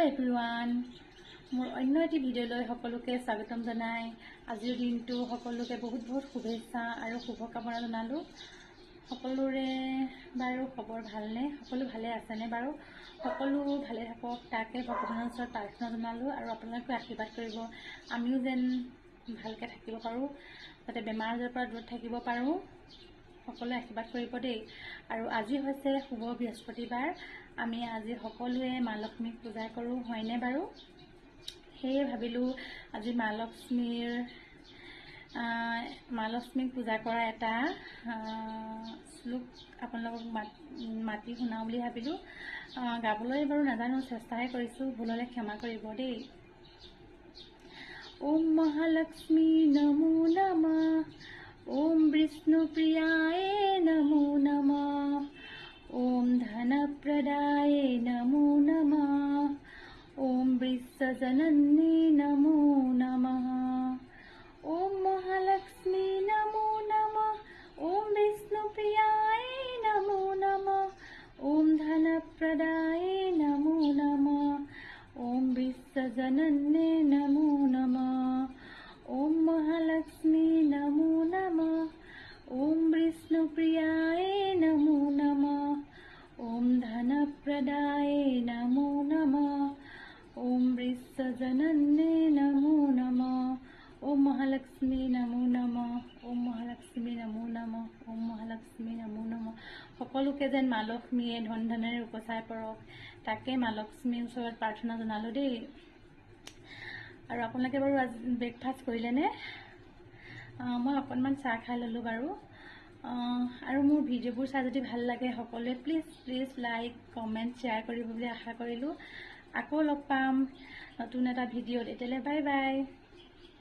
Everyone, মোৰ অন্য এটি ভিডিঅ'লৈ সকলোকে স্বাগতম জনাই আজিৰ দিনটো সকলোকে বহুত শুভেচ্ছা আৰু শুভকামনা জনালোঁ। সকলোৰে বাৰু খবৰ ভালনে? সকলো ভালে আছেনে বাৰু? সকলো ভালে থাকক তাকে ভগৱানৰ ওচৰত প্ৰাৰ্থনা জনালোঁ আৰু আপোনালোকে আশীৰ্বাদ কৰিব আমিও যেন ভালকৈ থাকিব পাৰোঁ, যাতে বেমাৰ আজাৰৰ পৰা দূৰত থাকিব পাৰোঁ। সকলোৱে আশীৰ্বাদ কৰিব দেই। আৰু আজি হৈছে শুভ বৃহস্পতিবাৰ। আমি আজি সকলোৱে মা লক্ষ্মীক পূজা কৰোঁ, হয়নে বাৰু? সেয়ে ভাবিলোঁ আজি মা লক্ষ্মীক পূজা কৰা এটা শ্লোক আপোনালোকক মাতি শুনাওঁ বুলি ভাবিলোঁ। গাবলৈ বাৰু নাজানো, চেষ্টাহে কৰিছোঁ, ভুল হ'লে ক্ষমা কৰিব দেই। ওম মহালক্ষ্মী নমো নমঃ, ওম বিষ্ণুপ্ৰিয়ায়ে নমো নমঃ, ওম ধনপ্ৰদায়ে নমো নমঃ, ওম বিশ্বজননী নমো নমঃ। ওম মহালক্ষ্মী নমো নমঃ, ওম বিষ্ণুপ্ৰিয়ায়ে নমো নমঃ, ওম ধনপ্ৰদায়ে নমো নমঃ, ওম বিশ্বজননী নমো নমঃ। ওম মহালক্ষ্মী নমো নমঃ, ওম বিষ্ণুপ্ৰিয়ায়ে নমো নমঃ, ওম ধনপ্ৰদায়ে নমো নমঃ, ওম বিশ্বজননী নমো নমঃ। ওম মহালক্ষ্মী নমো নমঃ, ওম মহালক্ষ্মী নমো নমঃ, ওম মহালক্ষ্মী নমো নমঃ। সকলোকে যেন মা লক্ষ্মীয়ে ধন ধনেৰে উপচাই পৰক, তাকে মা লক্ষ্মীৰ ওচৰত প্ৰাৰ্থনা জনালোঁ দেই। আৰু আপোনালোকে বাৰু আজি ব্ৰেকফাষ্ট কৰিলেনে? মই অকণমান চাহ খাই ল'লোঁ বাৰু। আৰু মোৰ ভিডিঅ'বোৰ চাই যদি ভাল লাগে সকলোৱে প্লিজ লাইক কমেণ্ট শ্বেয়াৰ কৰিব বুলি আশা কৰিলোঁ। আকৌ লগ পাম নতুন এটা ভিডিঅ'ত। এতিয়ালৈ বাই বাই।